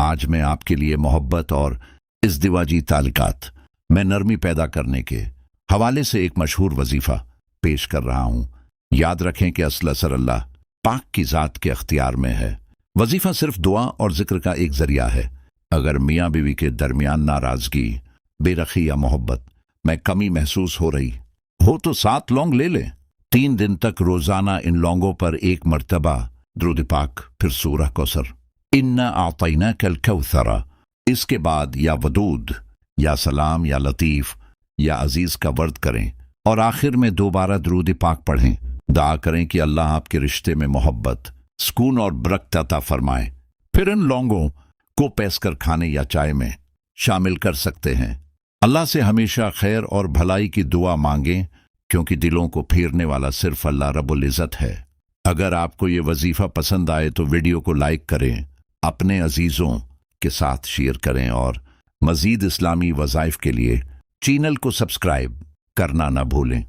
آج میں آپ کے لیے محبت اور ازدواجی تعلقات میں نرمی پیدا کرنے کے حوالے سے ایک مشہور وظیفہ پیش کر رہا ہوں۔ یاد رکھیں کہ اصل اثر اللہ پاک کی ذات کے اختیار میں ہے۔ وظیفہ صرف دعا اور ذکر کا ایک ذریعہ ہے۔ اگر میاں بیوی کے درمیان ناراضگی، بے رخی یا محبت میں کمی محسوس ہو رہی ہو تو 7 لونگ لے لیں۔ 3 دن تک روزانہ ان لونگوں پر 1 مرتبہ درود پاک، پھر سورہ کوثر، انا اعطیناک الکوثر، اس کے بعد یا ودود یا سلام یا لطیف یا عزیز کا ورد کریں اور آخر میں دوبارہ درود پاک پڑھیں۔ دعا کریں کہ اللہ آپ کے رشتے میں محبت، سکون اور برکت عطا فرمائے۔ پھر ان لونگوں کو پیس کر کھانے یا چائے میں شامل کر سکتے ہیں۔ اللہ سے ہمیشہ خیر اور بھلائی کی دعا مانگیں، کیونکہ دلوں کو پھیرنے والا صرف اللہ رب العزت ہے۔ اگر آپ کو یہ وظیفہ پسند آئے تو ویڈیو کو لائک کریں، اپنے عزیزوں کے ساتھ شیئر کریں اور مزید اسلامی وظائف کے لیے چینل کو سبسکرائب کرنا نہ بھولیں۔